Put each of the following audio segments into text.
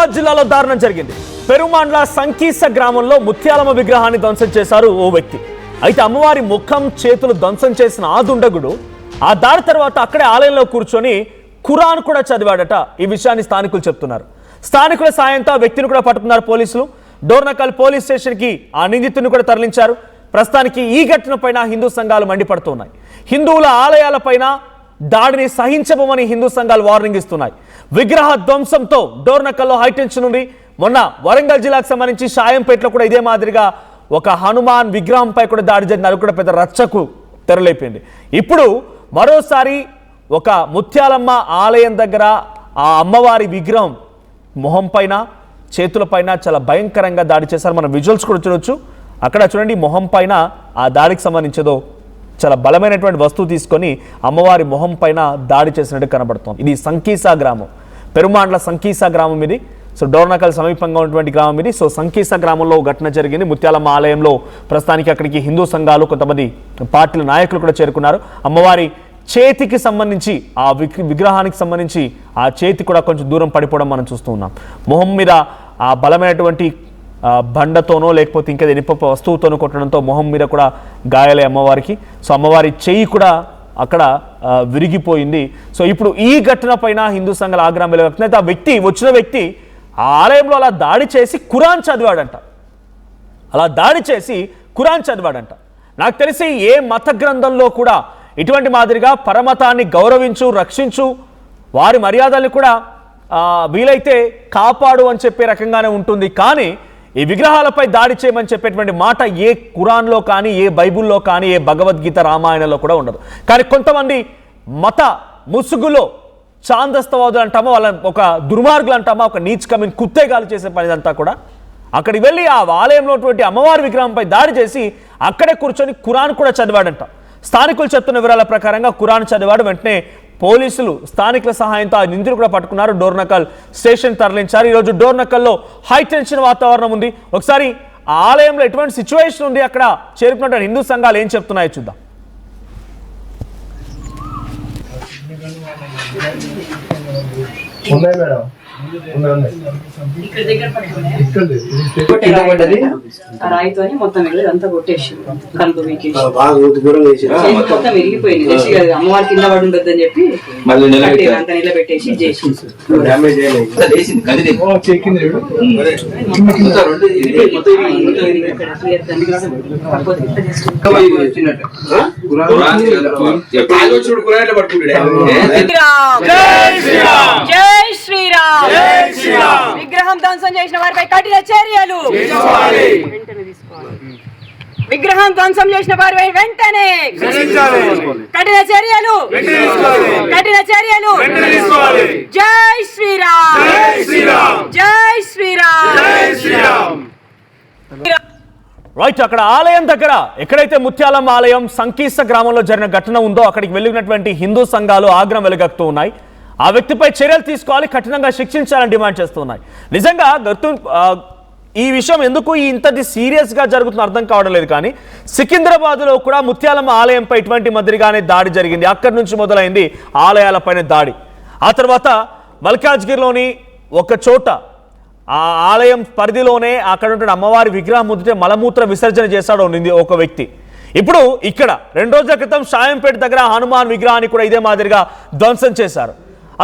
నిజామాబాద్ జిల్లాలో దారుణం జరిగింది. పెరుమాండ్ల సంకీస గ్రామంలో ముత్యాలమ్మ విగ్రహాన్ని ధ్వంసం చేశారు ఓ వ్యక్తి. అయితే అమ్మవారి ముఖం చేతులు ధ్వంసం చేసిన ఆ దుండగుడు ఆ దాడి తర్వాత అక్కడే ఆలయంలో కూర్చొని ఖురాన్ కూడా చదివాడట. ఈ విషయాన్ని స్థానికులు చెప్తున్నారు. స్థానికుల సాయంతో ఆ వ్యక్తిని కూడా పట్టుకున్నారు పోలీసులు. డోర్నకల్ పోలీస్ స్టేషన్కి ఆ నిందితుడిని కూడా తరలించారు. ప్రస్తుతానికి ఈ ఘటన పైన హిందూ సంఘాలు మండిపడుతున్నాయి. హిందువుల ఆలయాలపైన దాడిని సహించబోమని హిందూ సంఘాలు వార్నింగ్ ఇస్తున్నాయి. విగ్రహ ధ్వంసంతో డోర్నకల్లో హైటెన్షన్ ఉంది. మొన్న వరంగల్ జిల్లాకు సంబంధించి షాయంపేటలో కూడా ఇదే మాదిరిగా ఒక హనుమాన్ విగ్రహంపై కూడా దాడి జరిగింది. అది కూడా పెద్ద రచ్చకు తెరలేపింది. ఇప్పుడు మరోసారి ఒక ముత్యాలమ్మ ఆలయం దగ్గర ఆ అమ్మవారి విగ్రహం మొహం పైన చేతుల పైన చాలా భయంకరంగా దాడి చేశారు. మనం విజువల్స్ కూడా చూడొచ్చు. అక్కడ చూడండి, మొహం పైన ఆ దాడికి సంబంధించేదో చాలా బలమైనటువంటి వస్తువు తీసుకొని అమ్మవారి మొహం పైన దాడి చేసినట్టు కనబడుతోంది. ఇది సంకీసా గ్రామం, పెరుమాండ్ల సంకీసా గ్రామం ఇది. సో డోర్నకల్ సమీపంగా ఉన్నటువంటి గ్రామం ఇది. సో సంకీసా గ్రామంలో ఘటన జరిగింది. ముత్యాలమ్మ ఆలయంలో ప్రస్తుతానికి అక్కడికి హిందూ సంఘాలు, కొంతమంది పార్టీల నాయకులు కూడా చేరుకున్నారు. అమ్మవారి చేతికి సంబంధించి ఆ విగ్రహానికి సంబంధించి ఆ చేతి కూడా కొంచెం దూరం పడిపోవడం మనం చూస్తూ ఉన్నాం. మొహం మీద ఆ బలమైనటువంటి బండతోనో లేకపోతే ఇంకా ఇనుప వస్తువుతోనో కొట్టడంతో మొహం మీద కూడా గాయాలే అమ్మవారికి. సో అమ్మవారి చెయ్యి కూడా అక్కడ విరిగిపోయింది. సో ఇప్పుడు ఈ ఘటన పైన హిందూ సంఘాల ఆగ్రహం వెలువెత్తుతుంది. ఆ వ్యక్తి వచ్చిన వ్యక్తి ఆ ఆలయంలో అలా దాడి చేసి ఖురాన్ చదివాడంట. నాకు తెలిసి ఏ మత గ్రంథంలో కూడా ఇటువంటి మాదిరిగా పరమతాన్ని గౌరవించు, రక్షించు, వారి మర్యాదల్ని కూడా వీలైతే కాపాడు అని చెప్పే రకంగానే ఉంటుంది. కానీ ఈ విగ్రహాలపై దాడి చేయమని చెప్పేటువంటి మాట ఏ ఖురాన్లో కానీ, ఏ బైబుల్లో కానీ, ఏ భగవద్గీత రామాయణంలో కూడా ఉండదు. కానీ కొంతమంది మత ముసుగులో చాందస్తవాదులు అంటామో, వాళ్ళ ఒక దుర్మార్గులు అంటామో, ఒక నీచ్ కమిన్ కుత్తేగాలు చేసే పనిదంతా కూడా అక్కడికి వెళ్ళి ఆ ఆలయంలో అమ్మవారి విగ్రహంపై దాడి చేసి అక్కడే కూర్చొని ఖురాన్ కూడా చదివాడంట. స్థానికులు చెప్తున్న వివరాల ప్రకారంగా ఖురాన్ చదివాడు. వెంటనే పోలీసులు స్థానికుల సహాయంతో ఆ నిందితులు కూడా పట్టుకున్నారు. డోర్నకల్ స్టేషన్ తరలించారు. ఈరోజు డోర్నకల్లో హై టెన్షన్ వాతావరణం ఉంది. ఒకసారి ఆ ఆలయంలో ఎటువంటి సిచ్యువేషన్ ఉంది, అక్కడ చేరుకున్నటువంటి హిందూ సంఘాలు ఏం చెప్తున్నాయో చూద్దాం. రాయితో మొత్తం అంతా కొట్టేసి కలుపు మొత్తం విరిగిపోయింది. అమ్మవారి కింద పడి ఉండొద్దు అని చెప్పి అంత నిలబెట్టేసి చేసి జై శ్రీరామ్. విగ్రహం ధ్వంసం చేసిన వారిపై కఠిన చర్యలు. విగ్రహం ధ్వంసం చేసిన వారిపై వెంటనే కఠిన చర్యలు. జై శ్రీరామ్. జై శ్రీరామ్. రైట్, అక్కడ ఆలయం దగ్గర ఎక్కడైతే ముత్యాలమ్మ ఆలయం సంకీస గ్రామంలో జరిగిన ఘటన ఉందో అక్కడికి వెళ్ళినటువంటి హిందూ సంఘాలు ఆగ్రహం వెలుగక్తూ ఉన్నాయి. ఆ వ్యక్తిపై చర్యలు తీసుకోవాలి, కఠినంగా శిక్షించాలని డిమాండ్ చేస్తున్నాయి. నిజంగా ఈ విషయం ఎందుకు ఇంతటి సీరియస్గా జరుగుతుందో అర్థం కావడం లేదు. కానీ సికింద్రాబాద్లో కూడా ముత్యాలమ్మ ఆలయంపై ఇటువంటి మాదిరిగానే దాడి జరిగింది. అక్కడి నుంచి మొదలైంది ఆలయాలపైన దాడి. ఆ తర్వాత మల్కాజ్గిరిలోని ఒక చోట ఆ ఆలయం పరిధిలోనే అక్కడ ఉంటున్న అమ్మవారి విగ్రహం ముందుటే మలమూత్ర విసర్జన చేశాడు ఒక వ్యక్తి. ఇప్పుడు ఇక్కడ 2 రోజుల క్రితం షాయంపేట దగ్గర హనుమాన్ విగ్రహాన్ని కూడా ఇదే మాదిరిగా ధ్వంసం చేశారు.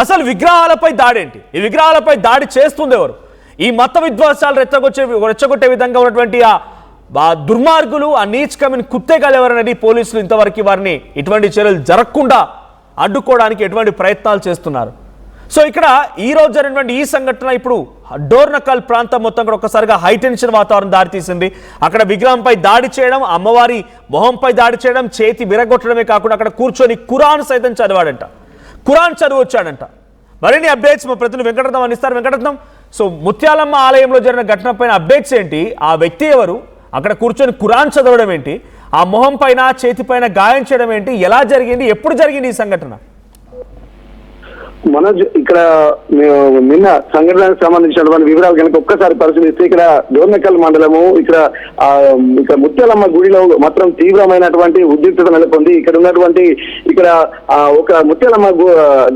అసలు విగ్రహాలపై దాడి ఏంటి? ఈ విగ్రహాలపై దాడి చేస్తుంది ఎవరు? ఈ మత విద్వేషాలు రెచ్చగొట్టే విధంగా ఉన్నటువంటి ఆ దుర్మార్గులు, ఆ నీచ్ కమిన్ కుత్తేగాలు ఎవరనేది పోలీసులు ఇంతవరకు వారిని ఇటువంటి చర్యలు జరగకుండా అడ్డుకోవడానికి ఎటువంటి ప్రయత్నాలు చేస్తున్నారు. సో ఇక్కడ ఈ రోజు జరిగినటువంటి ఈ సంఘటన ఇప్పుడు డోర్నకల్ ప్రాంతం మొత్తం కూడా ఒక్కసారిగా హైటెన్షన్ వాతావరణం దారితీసింది. అక్కడ విగ్రహంపై దాడి చేయడం, అమ్మవారి మొహంపై దాడి చేయడం, చేతి విరగొట్టడమే కాకుండా అక్కడ కూర్చొని ఖురాన్ సైతం చదివాడంట, ఖురాన్ చదువు వచ్చాడంట. మరిన్ని అప్డేట్స్ మా ప్రతినిధి వెంకటరత్నం అందిస్తారు. వెంకటరత్నం, సో ముత్యాలమ్మ ఆలయంలో జరిగిన ఘటన పైన అప్డేట్స్ ఏంటి? ఆ వ్యక్తి ఎవరు? అక్కడ కూర్చొని ఖురాన్ చదవడం ఏంటి? ఆ మొహం పైన చేతి పైన గాయం చేయడం ఏంటి? ఎలా జరిగింది? ఎప్పుడు జరిగింది ఈ సంఘటన? మనోజ్, ఇక్కడ నిన్న సంఘటనకు సంబంధించినటువంటి వివరాలు కనుక ఒక్కసారి పరిశీలిస్తే ఇక్కడ డోర్నకల్ మండలము ఇక్కడ ముత్యాలమ్మ గుడిలో మాత్రం తీవ్రమైనటువంటి ఉద్రిక్తత నెలకొంది. ఇక్కడ ఉన్నటువంటి ఇక్కడ ఒక ముత్యాలమ్మ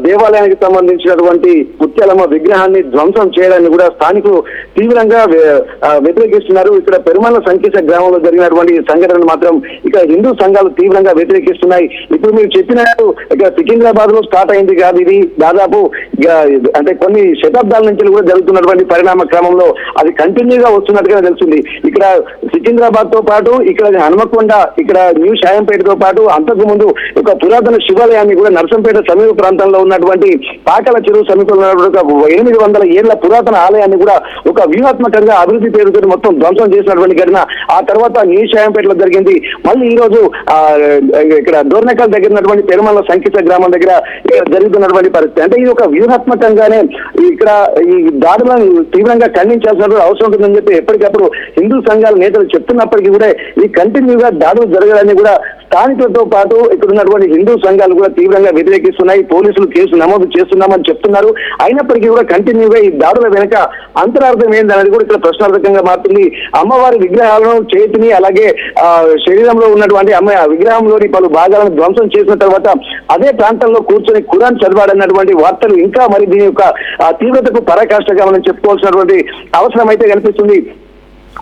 దేవాలయానికి సంబంధించినటువంటి ముత్యాలమ్మ విగ్రహాన్ని ధ్వంసం చేయడాన్ని కూడా స్థానికులు తీవ్రంగా వ్యతిరేకిస్తున్నారు. ఇక్కడ పెరుమల సంకీస గ్రామంలో జరిగినటువంటి సంఘటన మాత్రం ఇక్కడ హిందూ సంఘాలు తీవ్రంగా వ్యతిరేకిస్తున్నాయి. ఇప్పుడు మీరు చెప్పినట్టు ఇక్కడ సికింద్రాబాద్ లో స్టార్ట్ అయింది కాదు, ఇది దాదాపు అంటే కొన్ని శతాబ్దాల నుంచి కూడా జరుగుతున్నటువంటి పరిణామ క్రమంలో అది కంటిన్యూగా వస్తున్నట్టుగా తెలిసింది. ఇక్కడ సికింద్రాబాద్ తో పాటు ఇక్కడ హనుమకొండ, ఇక్కడ న్యూ షాయంపేటతో పాటు అంతకు ముందు ఒక పురాతన శివాలయాన్ని కూడా నర్సంపేట సమీప ప్రాంతంలో ఉన్నటువంటి పాకల చెరువు సమీపంలో ఉన్నటువంటి ఒక 800 ఏళ్ల పురాతన ఆలయాన్ని కూడా ఒక వ్యూహాత్మకంగా అభివృద్ధి పేరుతో మొత్తం ధ్వంసం చేసినటువంటి ఘటన ఆ తర్వాత న్యూ షాయంపేటలో జరిగింది. మళ్ళీ ఈ రోజు ఇక్కడ డోర్నకల్ దగ్గర ఉన్నటువంటి పెరుమల సంకీస గ్రామం దగ్గర జరుగుతున్నటువంటి పరిస్థితి. అంటే ఇది ఒక వ్యూహాత్మకంగానే ఇక్కడ ఈ దాడులను తీవ్రంగా ఖండించాల్సిన అవసరం ఉంటుందని చెప్పి ఎప్పటికప్పుడు హిందూ సంఘాల నేతలు చెప్తున్నప్పటికీ కూడా ఈ కంటిన్యూగా దాడులు జరగాలని కూడా స్థానికులతో పాటు ఇక్కడ ఉన్నటువంటి హిందూ సంఘాలు కూడా తీవ్రంగా వ్యతిరేకిస్తున్నాయి. పోలీసులు కేసు నమోదు చేస్తున్నామని చెప్తున్నారు. అయినప్పటికీ కూడా కంటిన్యూగా ఈ దాడుల వెనుక అంతరార్థం ఏందనేది కూడా ఇక్కడ ప్రశ్నార్థకంగా మారుతుంది. అమ్మవారి విగ్రహాలను చేతిని అలాగే శరీరంలో ఉన్నటువంటి అమ్మ విగ్రహంలోని పలు భాగాలను ధ్వంసం చేసిన తర్వాత అదే ప్రాంతంలో కూర్చొని ఖురాన్ చదివాడన్నటువంటి వార్తలు ఇంకా మరి దీని యొక్క తీవ్రతకు పరాకాష్ఠగా మనం చెప్పుకోవాల్సినటువంటి అవసరం అయితే కనిపిస్తుంది.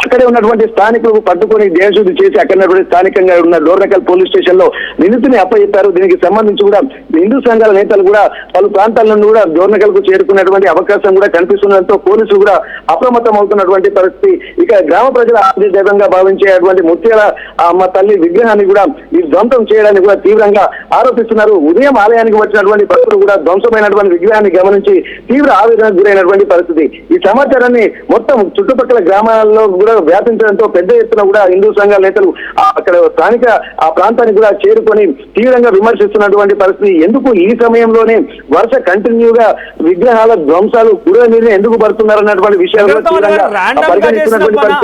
అక్కడే ఉన్నటువంటి స్థానికులకు పట్టుకొని దేశశుద్ధి చేసి అక్కడ స్థానికంగా ఉన్న డోర్నకల్ పోలీస్ స్టేషన్ లో నిందితుని అప్పచెప్పారు. దీనికి సంబంధించి కూడా హిందూ సంఘాల నేతలు కూడా పలు ప్రాంతాల నుండి కూడా డోర్నకల్ కు చేరుకున్నటువంటి అవకాశం కూడా కనిపిస్తుండడంతో పోలీసులు కూడా అప్రమత్తం అవుతున్నటువంటి పరిస్థితి. ఇక గ్రామ ప్రజల ఆది దైవంగా భావించేటువంటి ముత్యాల అమ్మ తల్లి విగ్రహాన్ని కూడా ఈ ధ్వంసం చేయడానికి కూడా తీవ్రంగా ఆరోపిస్తున్నారు. ఉదయం ఆలయానికి వచ్చినటువంటి భక్తులు కూడా ధ్వంసమైనటువంటి విగ్రహాన్ని గమనించి తీవ్ర ఆవేదనకు గురైనటువంటి పరిస్థితి. ఈ సమాచారాన్ని మొత్తం చుట్టుపక్కల గ్రామాల్లో కూడా వ్యాపించడంతో పెద్ద ఎత్తున కూడా హిందూ సంఘాల నేతలు అక్కడ స్థానిక ఆ ప్రాంతానికి కూడా చేరుకొని తీవ్రంగా విమర్శిస్తున్నటువంటి పరిస్థితి. ఎందుకు ఈ సమయంలోనే వరుస కంటిన్యూగా విగ్రహాల ధ్వంసాలు గుర మీద ఎందుకు పడుతున్నారన్నటువంటి విషయాలు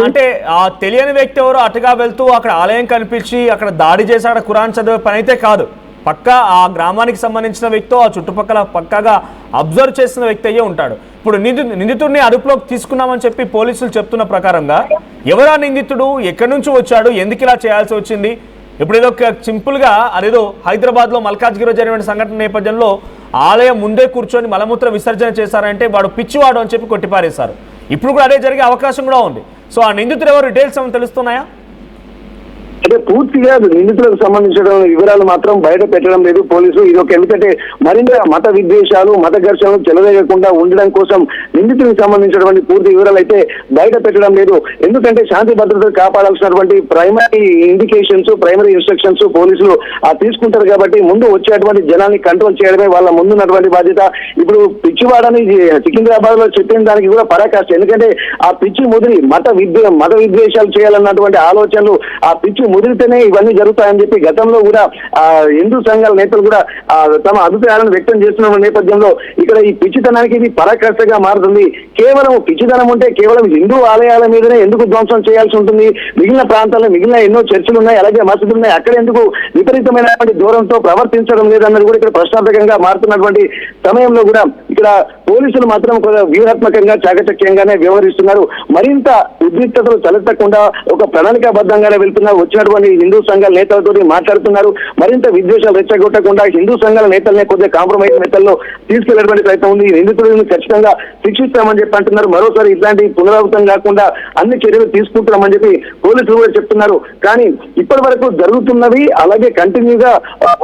అంటే ఆ తెలియని వ్యక్తి ఎవరు అటుగా వెళ్తూ అక్కడ ఆలయం కనిపించి అక్కడ దాడి చేసి అక్కడ ఖురాన్ చదివే పని అయితే కాదు. పక్కా ఆ గ్రామానికి సంబంధించిన వ్యక్తి ఆ చుట్టుపక్కల పక్కాగా అబ్జర్వ్ చేసిన వ్యక్తి అయ్యే ఉంటాడు. ఇప్పుడు నిందితుడిని అదుపులోకి తీసుకున్నామని చెప్పి పోలీసులు చెప్తున్న ప్రకారంగా ఎవరా నిందితుడు, ఎక్కడి నుంచి వచ్చాడు, ఎందుకు ఇలా చేయాల్సి వచ్చింది? ఇప్పుడు ఏదో సింపుల్గా అదేదో హైదరాబాద్లో మల్కాజ్గిరిలో జరిగిన సంఘటన నేపథ్యంలో ఆలయం ముందే కూర్చొని మలమూత్ర విసర్జన చేశారంటే వాడు పిచ్చివాడు అని చెప్పి కొట్టిపారేశారు. ఇప్పుడు కూడా అదే జరిగే అవకాశం కూడా ఉంది. సో ఆ నిందితుడు ఎవరు డీటెయిల్స్ ఏమైనా తెలుస్తున్నాయా? అంటే పూర్తిగా నిందితులకు సంబంధించిన వివరాలు మాత్రం బయట పెట్టడం లేదు పోలీసులు. ఇది ఒక ఎందుకంటే మరింత మత విద్వేషాలు మత ఘర్షణలు చెలరేగకుండా ఉండడం కోసం నిందితులకు సంబంధించినటువంటి పూర్తి వివరాలు అయితే బయట పెట్టడం లేదు. ఎందుకంటే శాంతి భద్రతలు కాపాడాల్సినటువంటి ప్రైమరీ ఇండికేషన్స్ ప్రైమరీ ఇన్స్ట్రక్షన్స్ పోలీసులు తీసుకుంటారు కాబట్టి ముందు వచ్చేటువంటి జనాన్ని కంట్రోల్ చేయడమే వాళ్ళ ముందున్నటువంటి బాధ్యత. ఇప్పుడు పిచ్చివాడని సికింద్రాబాద్ లో చెప్పిన దానికి కూడా పరాకాష్ట. ఎందుకంటే ఆ పిచ్చి ముదిరి మత విద్వేషాలు చేయాలన్నటువంటి ఆలోచనలు ఆ పిచ్చి ముదిరితేనే ఇవన్నీ జరుగుతాయని చెప్పి గతంలో కూడా హిందూ సంఘాల నేతలు కూడా తమ అభిప్రాయాలను వ్యక్తం చేస్తున్న నేపథ్యంలో ఇక్కడ ఈ పిచ్చితనానికి ఇది పరాకాష్ఠగా మారుతుంది. కేవలం పిచ్చితనం ఉంటే కేవలం హిందూ ఆలయాల మీదనే ఎందుకు ధ్వంసం చేయాల్సి ఉంటుంది? మిగిలిన ప్రాంతాల్లో మిగిలిన ఎన్నో చర్చలు ఉన్నాయి, అలాగే మసీదులు ఉన్నాయి, అక్కడ ఎందుకు విపరీతమైనటువంటి దూరంతో ప్రవర్తించడం లేదన్నది కూడా ఇక్కడ ప్రశ్నార్థకంగా మారుతున్నటువంటి సమయంలో కూడా ఇక్కడ పోలీసులు మాత్రం వ్యూహాత్మకంగా చాకచక్యంగానే వ్యవహరిస్తున్నారు. మరింత ఉద్రిక్తతలు తలెత్తకుండా ఒక ప్రణాళికాబద్ధంగానే వచ్చినటువంటి హిందూ సంఘాల నేతలతో మాట్లాడుతున్నారు. మరింత విద్వేషాలు రెచ్చగొట్టకుండా హిందూ సంఘాల నేతలనే కొద్దిగా కాంప్రమైజ్ నేతల్లో తీసుకెళ్లేటువంటి ప్రయత్నం ఉంది. నిందితులను ఖచ్చితంగా శిక్షిస్తామని చెప్పి అంటున్నారు. మరోసారి ఇట్లాంటి పునరావృతం కాకుండా అన్ని చర్యలు తీసుకుంటున్నామని చెప్పి పోలీసులు కూడా చెప్తున్నారు. కానీ ఇప్పటి వరకు జరుగుతున్నవి అలాగే కంటిన్యూగా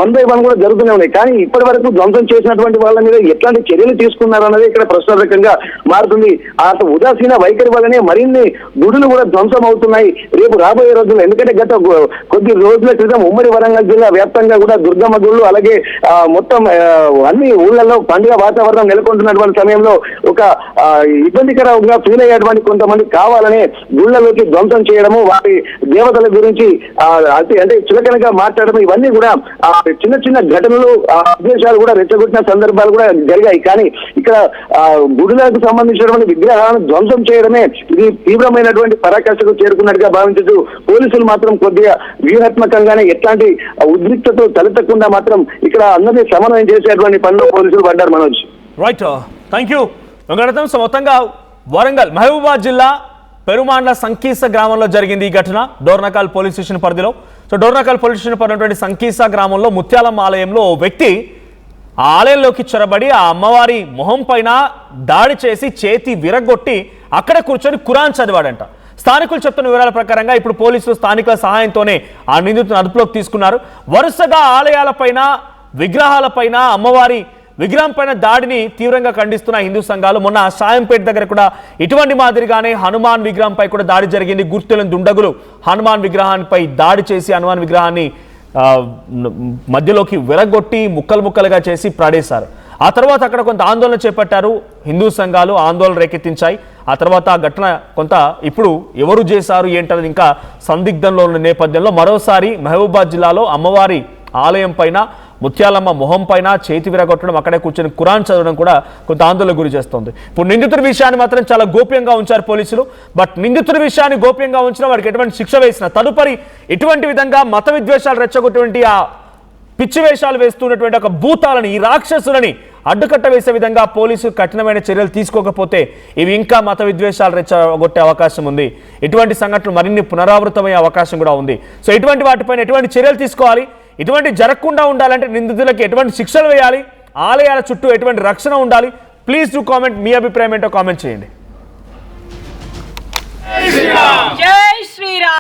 1 by 1 కూడా జరుగుతూనే ఉన్నాయి. కానీ ఇప్పటి వరకు ధ్వంసం చేసినటువంటి వాళ్ళ మీద ఎట్లాంటి చర్యలు తీసుకున్నారు అన్నది ఇక్కడ ప్రశ్నార్థకంగా మారుతుంది. ఆ ఉదాసీన వైఖరి వల్లనే మరిన్ని గుడులు కూడా ధ్వంసం అవుతున్నాయి రేపు రాబోయే రోజుల్లో. ఎందుకంటే గత కొద్ది రోజుల క్రితం ఉమ్మడి వరంగల్ జిల్లా వ్యాప్తంగా కూడా దుర్గమ్మ గుళ్ళు అలాగే మొత్తం అన్ని ఊళ్ళల్లో పండుగ వాతావరణం నెలకొంటున్నటువంటి సమయంలో ఒక ఇబ్బందికరంగా ఫీల్ అయ్యేటువంటి కొంతమంది కావాలనే గుళ్ళలోకి ధ్వంసం చేయడము, వాటి దేవతల గురించి అంటే చులకనగా మాట్లాడడం, ఇవన్నీ కూడా చిన్న చిన్న ఘటనలు ఉద్దేశాలు కూడా రెచ్చగొట్టిన సందర్భాలు కూడా జరిగాయి. కానీ ఇక్కడ గుడులకు సంబంధించినటువంటి విగ్రహాలను ధ్వంసం చేయడమే ఇది తీవ్రమైనటువంటి పరాకాష్ఠకు చేరుకున్నట్టుగా భావించచ్చు. పోలీసులు మాత్రం కొద్దిగా వ్యూహాత్మకంగానే ఎట్లాంటి ఉద్రిక్తతో తలెత్తకుండా మాత్రం ఇక్కడ అందరినీ సమన్వయం చేసేటువంటి పనిలో పోలీసులు పడ్డారు. Manoj. Right, thank you Venkataratnam. So మొత్తంగా వరంగల్ మహబూబాబాద్ జిల్లా పెరుమాండ్ల సంకీస గ్రామంలో జరిగింది ఈ ఘటన, డోర్నకల్ పోలీస్ స్టేషన్ పరిధిలో. So Dornakal police station పరిధినటువంటి Sankisa గ్రామంలో ముత్యాలమ్మ ఆలయంలో ఓ వ్యక్తి ఆ ఆలయంలోకి చొరబడి ఆ అమ్మవారి మొహం పైన దాడి చేసి చేతి విరగొట్టి అక్కడ కూర్చొని ఖురాన్ చదివాడంట. స్థానికులు చెప్తున్న వివరాల ప్రకారంగా ఇప్పుడు పోలీసులు స్థానికుల సహాయంతోనే ఆ నిందితులను అదుపులోకి తీసుకున్నారు. వరుసగా ఆలయాలపైన, విగ్రహాలపైన, అమ్మవారి విగ్రహం పైన దాడిని తీవ్రంగా ఖండిస్తున్న హిందూ సంఘాలు. మొన్న సాయంపేట దగ్గర కూడా ఇటువంటి మాదిరిగానే హనుమాన్ విగ్రహంపై కూడా దాడి జరిగింది. గుర్తులేని దుండగులు హనుమాన్ విగ్రహాన్పై దాడి చేసి హనుమాన్ విగ్రహాన్ని మధ్యలోకి విరగొట్టి ముక్కలు ముక్కలుగా చేసి పడేశారు. ఆ తర్వాత అక్కడ కొంత ఆందోళన చేపట్టారు హిందూ సంఘాలు, ఆందోళన రేకెత్తించాయి. ఆ తర్వాత ఆ ఘటన కొంత ఇప్పుడు ఎవరు చేశారు ఏంటనేది ఇంకా సందిగ్ధంలో ఉన్న నేపథ్యంలో మరోసారి మహబూబాబాద్ జిల్లాలో అమ్మవారి ఆలయం పైన, ముత్యాలమ్మ మొహం పైన చేతి విరగొట్టడం, అక్కడే కూర్చొని ఖురాన్ చదవడం కూడా కొంత ఆందోళన గురి చేస్తోంది. ఇప్పుడు నిందితుడి విషయాన్ని మాత్రం చాలా గోప్యంగా ఉంచారు పోలీసులు. బట్ నిందితుడి విషయాన్ని గోప్యంగా ఉంచిన వారికి ఎటువంటి శిక్ష వేసిన తదుపరి ఇటువంటి విధంగా మత విద్వేషాలు రెచ్చగొట్టినటువంటి ఆ పిచ్చి వేషాలు వేస్తున్నటువంటి ఒక భూతాలని, ఈ రాక్షసులని అడ్డుకట్ట వేసే విధంగా పోలీసులు కఠినమైన చర్యలు తీసుకోకపోతే ఇవి ఇంకా మత విద్వేషాలు రెచ్చగొట్టే అవకాశం ఉంది. ఇటువంటి సంఘటనలు మరిన్ని పునరావృతమయ్యే అవకాశం కూడా ఉంది. సో ఇటువంటి వాటిపైన ఎటువంటి చర్యలు తీసుకోవాలి, ఇటువంటి జరగకుండా ఉండాలంటే నిందితులకు ఎటువంటి శిక్షలు వేయాలి, ఆలయాల చుట్టూ ఎటువంటి రక్షణ ఉండాలి, ప్లీజ్ డూ కామెంట్. మీ అభిప్రాయం ఏంటో కామెంట్ చేయండి.